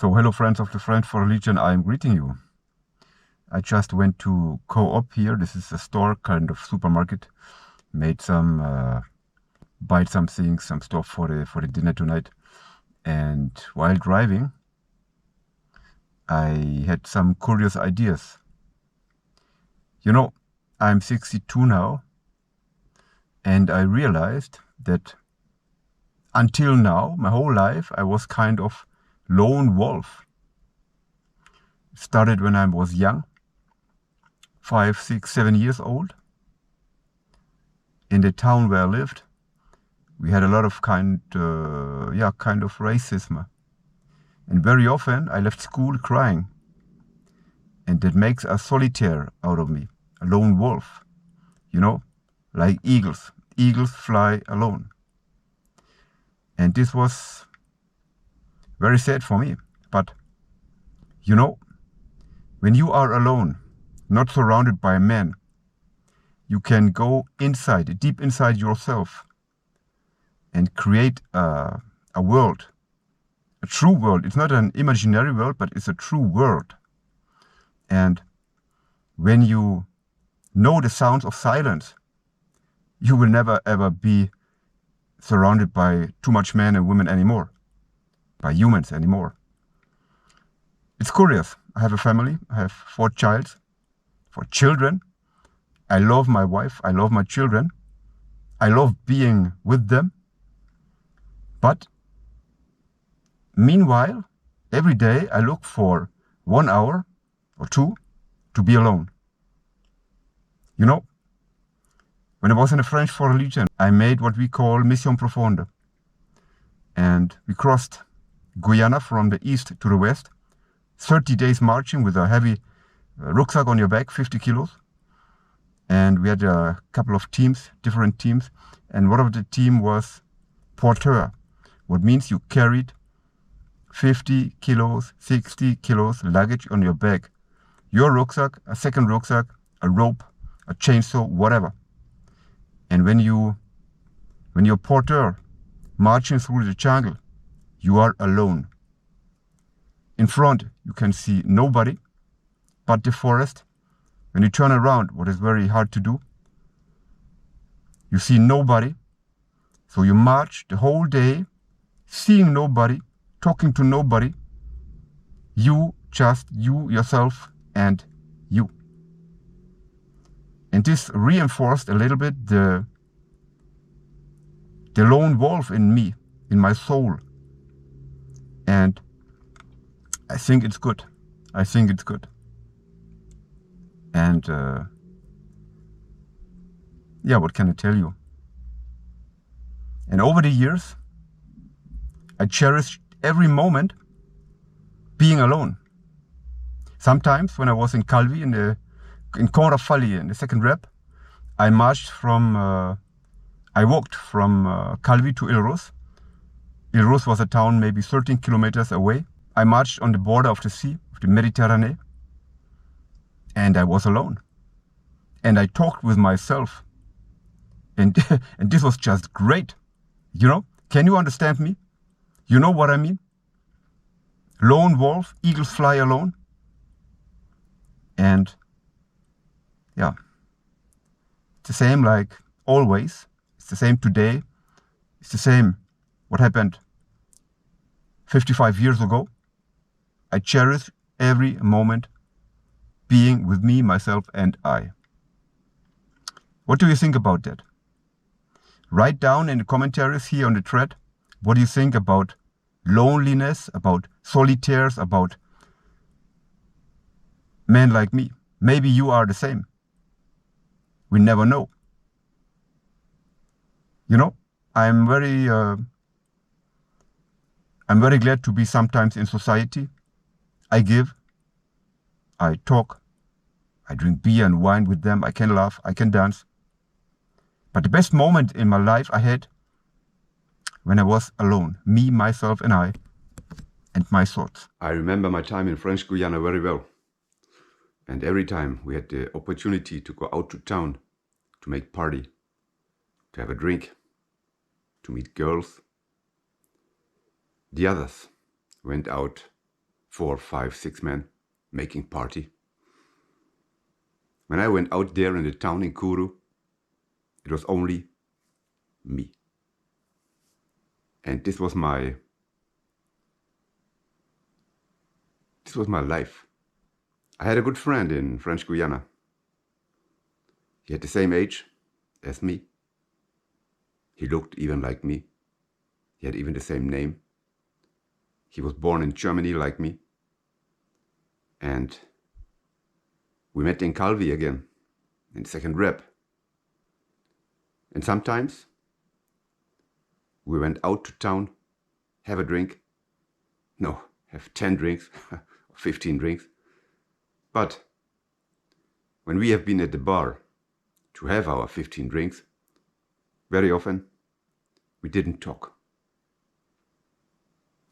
So hello friends of the French for Legion, I am greeting you. I just went to Co-op here. This is a store, kind of supermarket. Made some, bought some things, some stuff for the dinner tonight. And while driving, I had some curious ideas. You know, I'm 62 now, and I realized that until now, my whole life, I was kind of lone wolf. It started when I was young, 5, 6, 7 years old. In the town where I lived, we had a lot of kind of racism. And very often I left school crying. And that makes a solitaire out of me, a lone wolf. You know, like eagles. Eagles fly alone. And this was very sad for me. But, you know, when you are alone, not surrounded by men, you can go inside, deep inside yourself, and create a world, a true world. It's not an imaginary world, but it's a true world. And when you know the sounds of silence, you will never ever be surrounded by too much men and women anymore, by humans anymore. It's curious. I have a family. I have 4 children. I love my wife. I love my children. I love being with them. But meanwhile, every day I look for 1 hour or 2 to be alone. You know, when I was in the French for Legion, I made what we call Mission Profonde. And we crossed Guyana from the east to the west, 30 days marching with a heavy rucksack on your back, 50 kilos. And we had a couple of teams, different teams. And one of the team was porteur, what means you carried 50 kilos, 60 kilos luggage on your back. Your rucksack, a second rucksack, a rope, a chainsaw, whatever. And when you're porteur marching through the jungle, you are alone. In front, you can see nobody but the forest. When you turn around, what is very hard to do, you see nobody. So you march the whole day, seeing nobody, talking to nobody. You, just you, yourself, and you. And this reinforced a little bit the lone wolf in me, in my soul. And I think it's good. I think it's good. And yeah, what can I tell you? And over the years, I cherished every moment being alone. Sometimes when I was in Calvi, in Corsica, in the 2nd Rep, I walked from Calvi to Ilros. Ilros was a town maybe 13 kilometers away. I marched on the border of the sea, of the Mediterranean, and I was alone. And I talked with myself. And, and this was just great. You know, can you understand me? You know what I mean? Lone wolf, eagles fly alone. And yeah, it's the same like always. It's the same today. It's the same what happened 55 years ago. I cherish every moment being with me, myself, and I. What do you think about that? Write down in the commentaries here on the thread what do you think about loneliness, about solitaires, about men like me. Maybe you are the same. We never know. You know, I'm very glad to be sometimes in society. I give, I talk, I drink beer and wine with them, I can laugh, I can dance. But the best moment in my life I had when I was alone, me, myself, and I, and my thoughts. I remember my time in French Guyana very well. And every time we had the opportunity to go out to town, to make party, to have a drink, to meet girls, the others went out 4, 5, 6 men making party. When I went out there in the town in Kuru, it was only me. And this was my life. I had a good friend in French Guyana. He had the same age as me. He looked even like me. He had even the same name. He was born in Germany like me. And we met in Calvi again, in second rep. And sometimes we went out to town, have a drink. No, have 10 drinks, 15 drinks. But when we have been at the bar to have our 15 drinks, very often we didn't talk.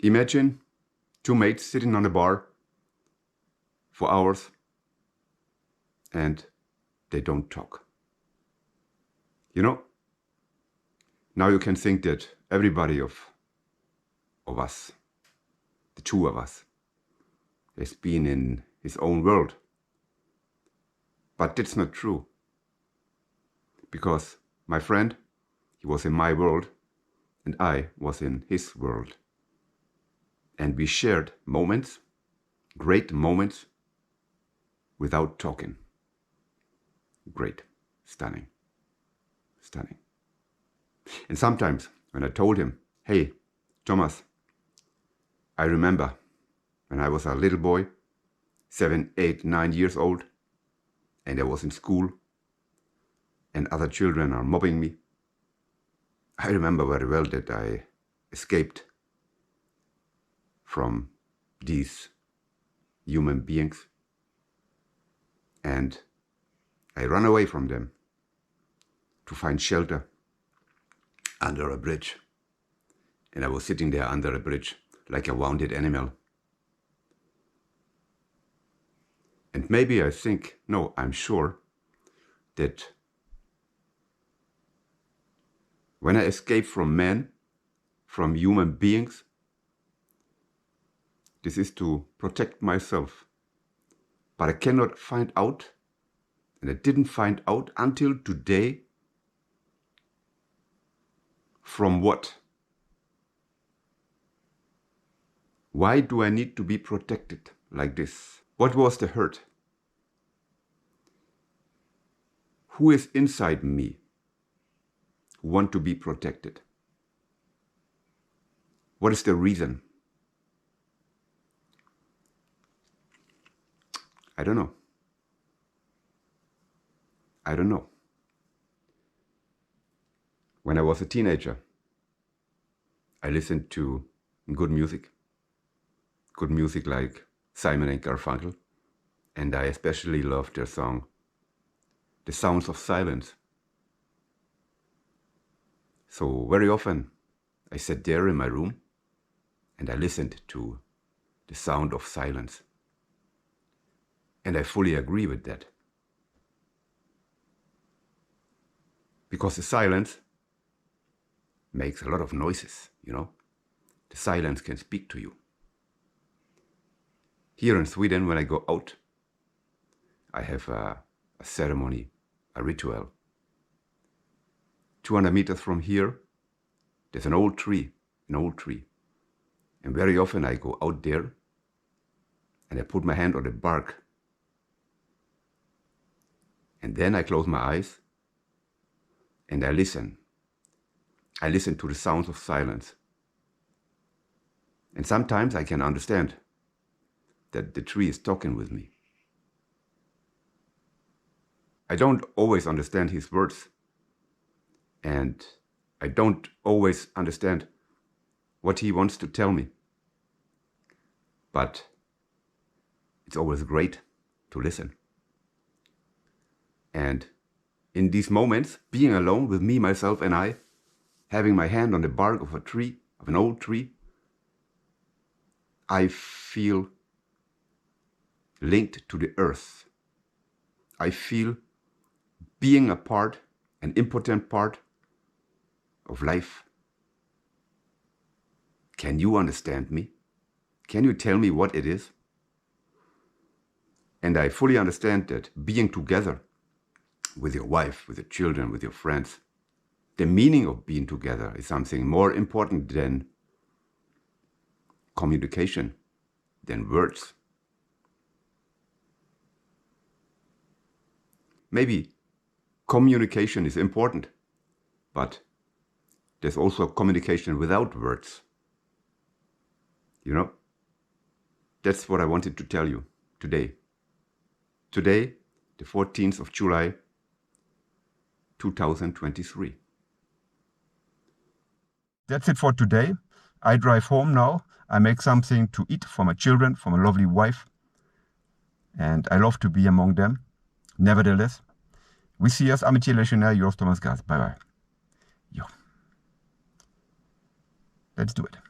Imagine 2 mates sitting on a bar for hours and they don't talk. You know, now you can think that everybody of us, the 2 of us, has been in his own world. But that's not true. Because my friend, he was in my world and I was in his world. And we shared moments, great moments, without talking. Great, stunning, stunning. And sometimes when I told him, hey, Thomas, I remember when I was a little boy, 7, 8, 9 years old, and I was in school, and other children are mobbing me. I remember very well that I escaped from these human beings, and I ran away from them to find shelter under a bridge. And I was sitting there under a bridge like a wounded animal. And maybe I think, no, I'm sure that when I escape from men, from human beings, this is to protect myself. But I cannot find out, and I didn't find out until today, from what? Why do I need to be protected like this? What was the hurt? Who is inside me who want to be protected? What is the reason? I don't know. I don't know. When I was a teenager, I listened to good music like Simon and Garfunkel, and I especially loved their song, The Sounds of Silence. So very often I sat there in my room and I listened to the sound of silence. And I fully agree with that. Because the silence makes a lot of noises, you know. The silence can speak to you. Here in Sweden, when I go out, I have a ceremony, a ritual. 200 meters from here, there's an old tree. And very often I go out there and I put my hand on the bark. And then I close my eyes and I listen. I listen to the sounds of silence. And sometimes I can understand that the tree is talking with me. I don't always understand his words. And I don't always understand what he wants to tell me. But it's always great to listen. And in these moments, being alone with me, myself, and I, having my hand on the bark of a tree, of an old tree, I feel linked to the earth. I feel being a part, an important part of life. Can you understand me? Can you tell me what it is? And I fully understand that being together with your wife, with your children, with your friends, the meaning of being together is something more important than communication, than words. Maybe communication is important, but there's also communication without words. You know, that's what I wanted to tell you today. Today, the 14th of July, 2023. That's it for today. I drive home now. I make something to eat for my children, for my lovely wife. And I love to be among them. Nevertheless, we see us, amitié Legionnaire, yours Thomas Gast. Bye bye. Yo. Let's do it.